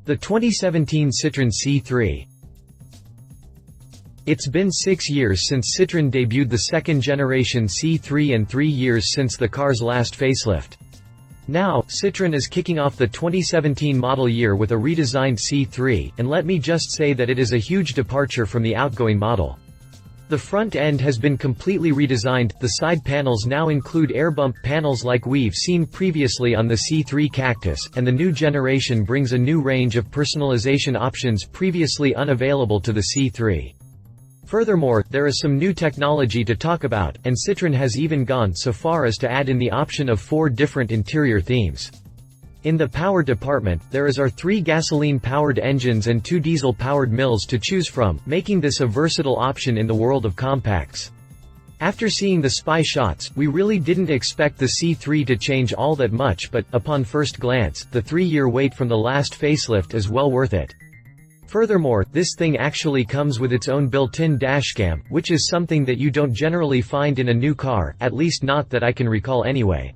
The 2017 Citroën C3. It's been 6 years since Citroën debuted the second-generation C3 and 3 years since the car's last facelift. Now, Citroën is kicking off the 2017 model year with a redesigned C3, and let me just say that it is a huge departure from the outgoing model. The front end has been completely redesigned, the side panels now include Airbump panels like we've seen previously on the C3 Cactus, and the new generation brings a new range of personalization options previously unavailable to the C3. Furthermore, there is some new technology to talk about, and Citroën has even gone so far as to add in the option of 4 different interior themes. In the power department, there are 3 gasoline-powered engines and 2 diesel-powered mills to choose from, making this a versatile option in the world of compacts. After seeing the spy shots, we really didn't expect the C3 to change all that much, but, upon first glance, the 3-year wait from the last facelift is well worth it. Furthermore, this thing actually comes with its own built-in dashcam, which is something that you don't generally find in a new car, at least not that I can recall anyway.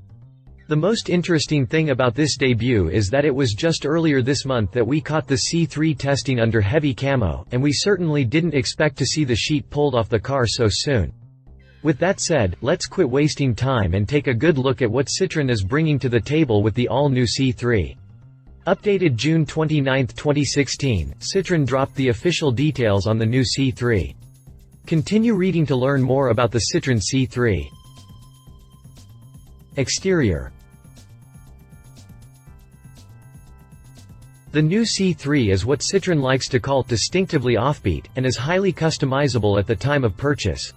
The most interesting thing about this debut is that it was just earlier this month that we caught the C3 testing under heavy camo, and we certainly didn't expect to see the sheet pulled off the car so soon. With that said, let's quit wasting time and take a good look at what Citroën is bringing to the table with the all-new C3. Updated June 29, 2016, Citroën dropped the official details on the new C3. Continue reading to learn more about the Citroën C3. Exterior. The new C3 is what Citroën likes to call distinctively offbeat, and is highly customizable at the time of purchase.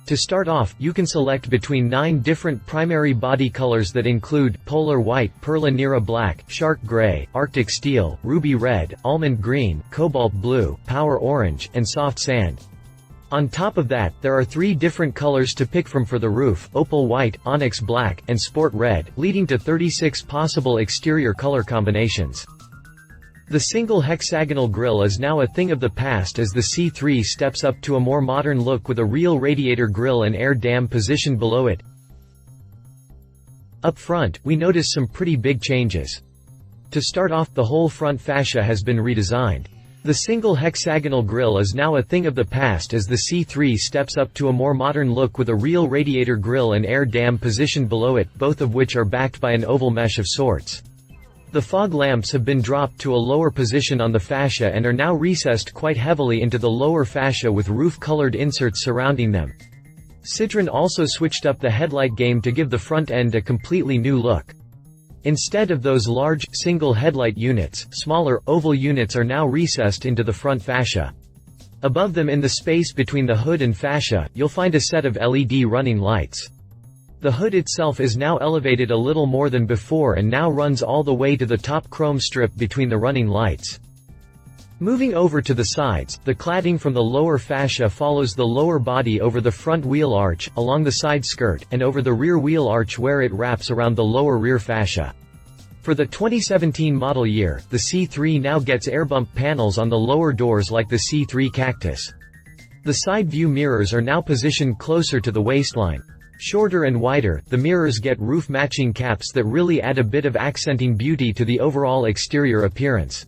To start off, you can select between 9 different primary body colors that include Polar White, Perla Nera Black, Shark Gray, Arctic Steel, Ruby Red, Almond Green, Cobalt Blue, Power Orange, and Soft Sand. On top of that, there are 3 different colors to pick from for the roof: Opal White, Onyx Black, and Sport Red, leading to 36 possible exterior color combinations. The single hexagonal grille is now a thing of the past as the C3 steps up to a more modern look with a real radiator grille and air dam positioned below it. Up front, we notice some pretty big changes. To start off, the whole front fascia has been redesigned. The single hexagonal grille is now a thing of the past as the C3 steps up to a more modern look with a real radiator grille and air dam positioned below it, both of which are backed by an oval mesh of sorts. The fog lamps have been dropped to a lower position on the fascia and are now recessed quite heavily into the lower fascia with roof-colored inserts surrounding them. Citroën also switched up the headlight game to give the front end a completely new look. Instead of those large, single headlight units, smaller, oval units are now recessed into the front fascia. Above them in the space between the hood and fascia, you'll find a set of LED running lights. The hood itself is now elevated a little more than before and now runs all the way to the top chrome strip between the running lights. Moving over to the sides, the cladding from the lower fascia follows the lower body over the front wheel arch, along the side skirt, and over the rear wheel arch where it wraps around the lower rear fascia. For the 2017 model year, the C3 now gets Airbump panels on the lower doors like the C3 Cactus. The side view mirrors are now positioned closer to the waistline. Shorter and wider, the mirrors get roof-matching caps that really add a bit of accenting beauty to the overall exterior appearance.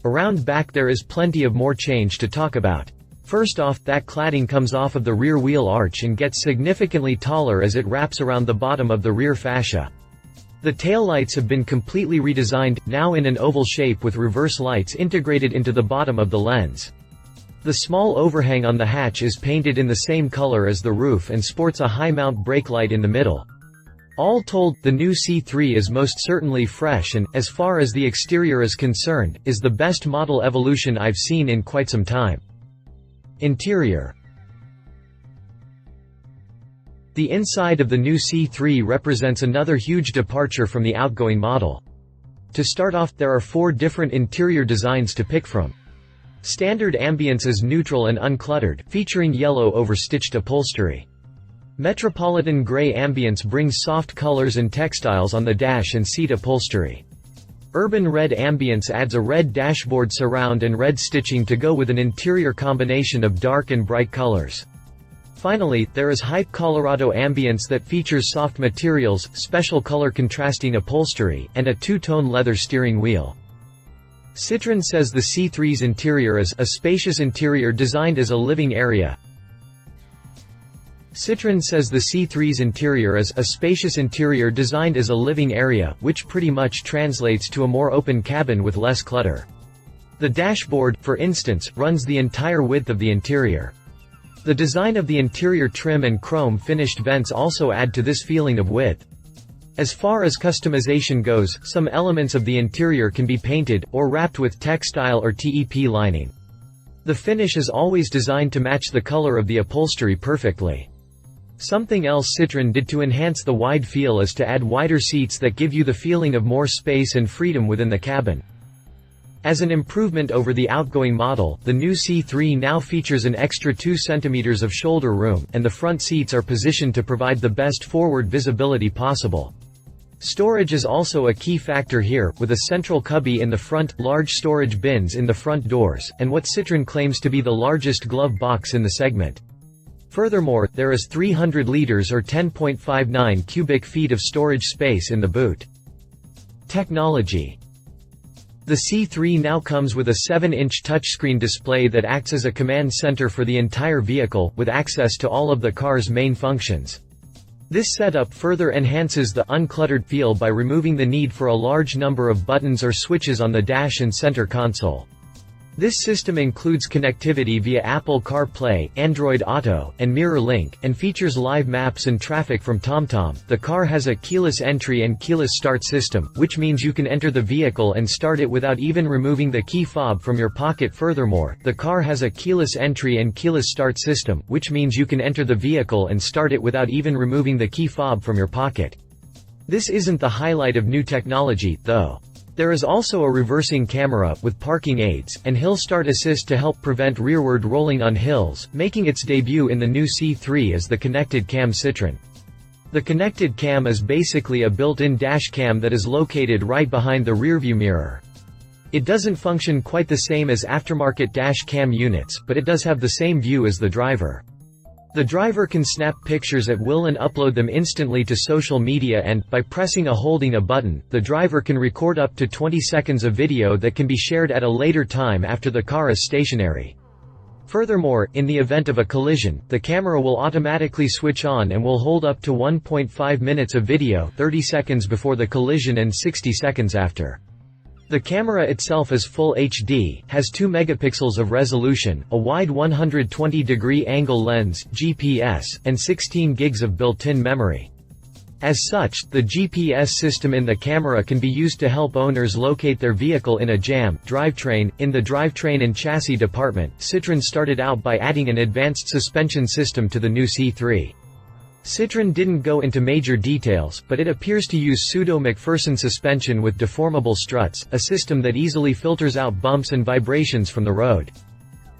Around back there is plenty of more change to talk about. First off, that cladding comes off of the rear wheel arch and gets significantly taller as it wraps around the bottom of the rear fascia. The taillights have been completely redesigned, now in an oval shape with reverse lights integrated into the bottom of the lens. The small overhang on the hatch is painted in the same color as the roof and sports a high-mount brake light in the middle. All told, the new C3 is most certainly fresh and, as far as the exterior is concerned, is the best model evolution I've seen in quite some time. Interior. The inside of the new C3 represents another huge departure from the outgoing model. To start off, there are 4 different interior designs to pick from. Standard ambience is neutral and uncluttered, featuring yellow over-stitched upholstery. Metropolitan gray ambience brings soft colors and textiles on the dash and seat upholstery. Urban red ambience adds a red dashboard surround and red stitching to go with an interior combination of dark and bright colors. Finally, there is Hype Colorado ambience that features soft materials, special color contrasting upholstery, and a 2-tone leather steering wheel. Citroën says the C3's interior is a spacious interior designed as a living area. Citroën says the C3's interior is a spacious interior designed as a living area, which pretty much translates to a more open cabin with less clutter. The dashboard, for instance, runs the entire width of the interior. The design of the interior trim and chrome-finished vents also add to this feeling of width. As far as customization goes, some elements of the interior can be painted, or wrapped with textile or TEP lining. The finish is always designed to match the color of the upholstery perfectly. Something else Citroën did to enhance the wide feel is to add wider seats that give you the feeling of more space and freedom within the cabin. As an improvement over the outgoing model, the new C3 now features an extra 2 cm of shoulder room, and the front seats are positioned to provide the best forward visibility possible. Storage is also a key factor here, with a central cubby in the front, large storage bins in the front doors, and what Citroën claims to be the largest glove box in the segment. Furthermore, there is 300 liters or 10.59 cubic feet of storage space in the boot. Technology. The C3 now comes with a 7-inch touchscreen display that acts as a command center for the entire vehicle, with access to all of the car's main functions. This setup further enhances the uncluttered feel by removing the need for a large number of buttons or switches on the dash and center console. This system includes connectivity via Apple CarPlay, Android Auto, and Mirror Link, and features live maps and traffic from TomTom. The car has a keyless entry and keyless start system, which means you can enter the vehicle and start it without even removing the key fob from your pocket. Furthermore, the car has a keyless entry and keyless start system, which means you can enter the vehicle and start it without even removing the key fob from your pocket. This isn't the highlight of new technology, though. There is also a reversing camera, with parking aids, and hill start assist to help prevent rearward rolling on hills, making its debut in the new C3 as the connected cam Citroën. The connected cam is basically a built-in dash cam that is located right behind the rearview mirror. It doesn't function quite the same as aftermarket dash cam units, but it does have the same view as the driver. The driver can snap pictures at will and upload them instantly to social media and, by pressing or holding a button, the driver can record up to 20 seconds of video that can be shared at a later time after the car is stationary. Furthermore, in the event of a collision, the camera will automatically switch on and will hold up to 1.5 minutes of video, 30 seconds before the collision and 60 seconds after. The camera itself is Full HD, has 2 megapixels of resolution, a wide 120-degree angle lens, GPS, and 16 gigs of built-in memory. As such, the GPS system in the camera can be used to help owners locate their vehicle in a jam. Drivetrain. In the drivetrain and chassis department, Citroën started out by adding an advanced suspension system to the new C3. Citroën didn't go into major details, but it appears to use pseudo-McPherson suspension with deformable struts, a system that easily filters out bumps and vibrations from the road.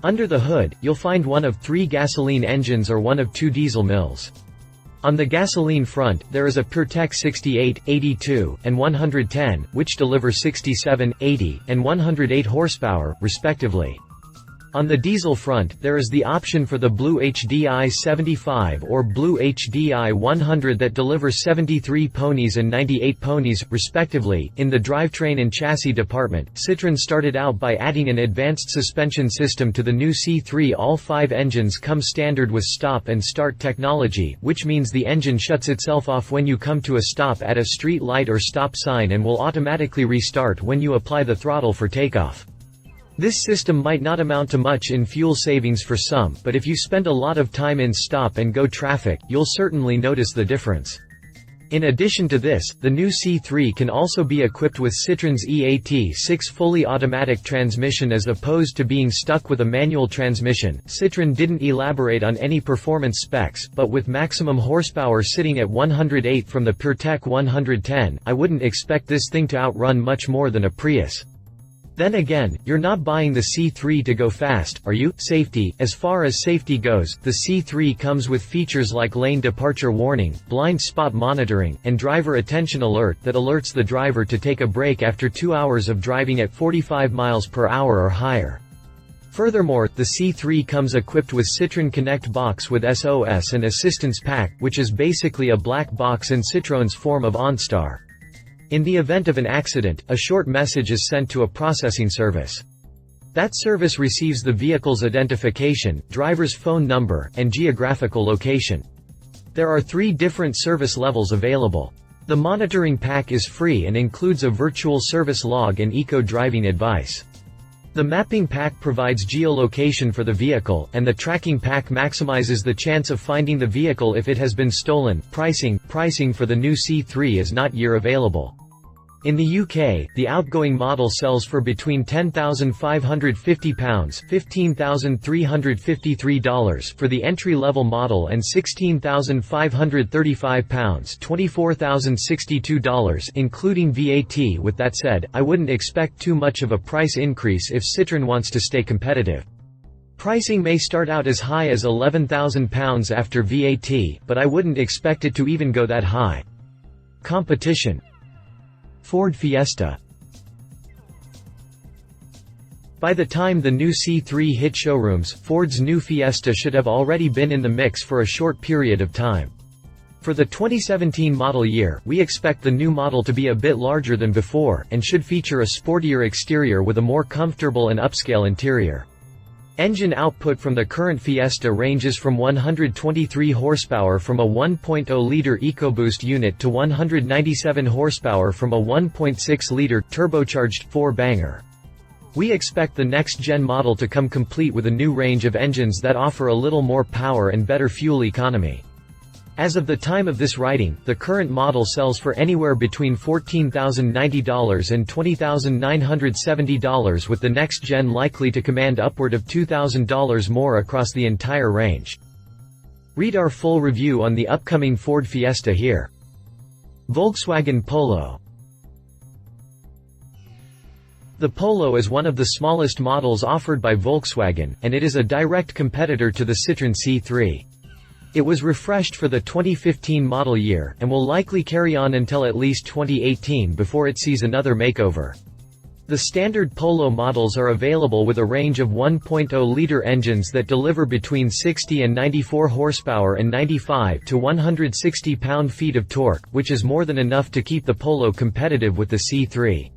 Under the hood, you'll find one of 3 gasoline engines or one of 2 diesel mills. On the gasoline front, there is a PureTech 68, 82, and 110, which deliver 67, 80, and 108 horsepower, respectively. On the diesel front, there is the option for the Blue HDI 75 or Blue HDI 100 that delivers 73 ponies and 98 ponies, respectively. In the drivetrain and chassis department, Citroën started out by adding an advanced suspension system to the new C3. All 5 engines come standard with stop and start technology, which means the engine shuts itself off when you come to a stop at a street light or stop sign and will automatically restart when you apply the throttle for takeoff. This system might not amount to much in fuel savings for some, but if you spend a lot of time in stop-and-go traffic, you'll certainly notice the difference. In addition to this, the new C3 can also be equipped with Citroën's EAT6 fully automatic transmission as opposed to being stuck with a manual transmission. Citroën didn't elaborate on any performance specs, but with maximum horsepower sitting at 108 from the PureTech 110, I wouldn't expect this thing to outrun much more than a Prius. Then again, you're not buying the C3 to go fast, are you? Safety. As far as safety goes, the C3 comes with features like lane departure warning, blind spot monitoring, and driver attention alert that alerts the driver to take a break after 2 hours of driving at 45 miles per hour or higher. Furthermore, the C3 comes equipped with Citroën Connect Box with SOS and Assistance Pack, which is basically a black box in Citroën's form of OnStar. In the event of an accident, a short message is sent to a processing service. That service receives the vehicle's identification, driver's phone number, and geographical location. There are 3 different service levels available. The monitoring pack is free and includes a virtual service log and eco-driving advice. The mapping pack provides geolocation for the vehicle, and the tracking pack maximizes the chance of finding the vehicle if it has been stolen. Pricing for the new C3 is not year available. In the UK, the outgoing model sells for between £10,550 $15,353 for the entry-level model and £16,535 $24,062 including VAT. With that said, I wouldn't expect too much of a price increase if Citroën wants to stay competitive. Pricing may start out as high as £11,000 after VAT, but I wouldn't expect it to even go that high. Competition. Ford Fiesta. By the time the new C3 hit showrooms, Ford's new Fiesta should have already been in the mix for a short period of time. For the 2017 model year, we expect the new model to be a bit larger than before, and should feature a sportier exterior with a more comfortable and upscale interior. Engine output from the current Fiesta ranges from 123 horsepower from a 1.0-liter EcoBoost unit to 197 horsepower from a 1.6-liter turbocharged 4-banger. We expect the next-gen model to come complete with a new range of engines that offer a little more power and better fuel economy. As of the time of this writing, the current model sells for anywhere between $14,090 and $20,970, with the next gen likely to command upward of $2,000 more across the entire range. Read our full review on the upcoming Ford Fiesta here. Volkswagen Polo. The Polo is one of the smallest models offered by Volkswagen, and it is a direct competitor to the Citroën C3. It was refreshed for the 2015 model year, and will likely carry on until at least 2018 before it sees another makeover. The standard Polo models are available with a range of 1.0-liter engines that deliver between 60 and 94 horsepower and 95 to 160 pound-feet of torque, which is more than enough to keep the Polo competitive with the C3.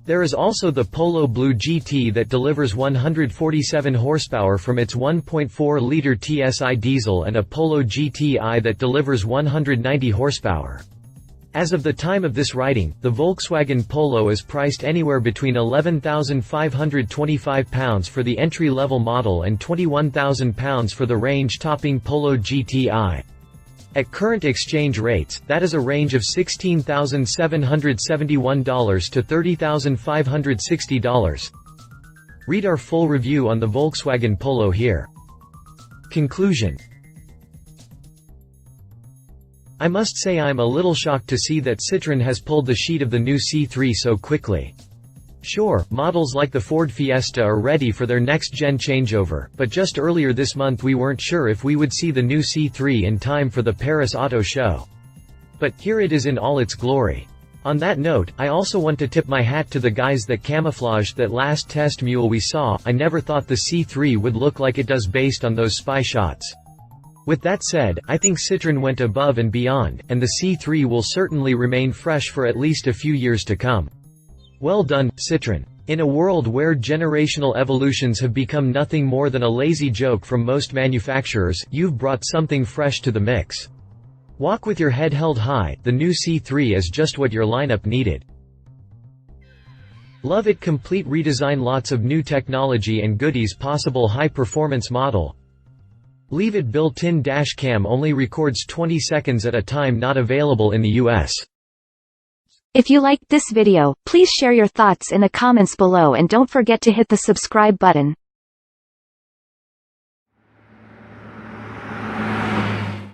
There is also the Polo Blue GT that delivers 147 horsepower from its 1.4-liter TSI diesel and a Polo GTI that delivers 190 horsepower. As of the time of this writing, the Volkswagen Polo is priced anywhere between £11,525 for the entry-level model and £21,000 for the range-topping Polo GTI. At current exchange rates, that is a range of $16,771 to $30,560. Read our full review on the Volkswagen Polo here. Conclusion. I must say I'm a little shocked to see that Citroën has pulled the sheet of the new C3 so quickly. Sure, models like the Ford Fiesta are ready for their next-gen changeover, but just earlier this month we weren't sure if we would see the new C3 in time for the Paris Auto Show. But here it is in all its glory. On that note, I also want to tip my hat to the guys that camouflaged that last test mule we saw. I never thought the C3 would look like it does based on those spy shots. With that said, I think Citroën went above and beyond, and the C3 will certainly remain fresh for at least a few years to come. Well done, Citroën. In a world where generational evolutions have become nothing more than a lazy joke from most manufacturers, you've brought something fresh to the mix. Walk with your head held high, the new C3 is just what your lineup needed. Love it. Complete redesign, lots of new technology and goodies. Possible high-performance model. Leave it. Built-in dash cam only records 20 seconds at a time. Not available in the US. If you liked this video, please share your thoughts in the comments below and don't forget to hit the subscribe button.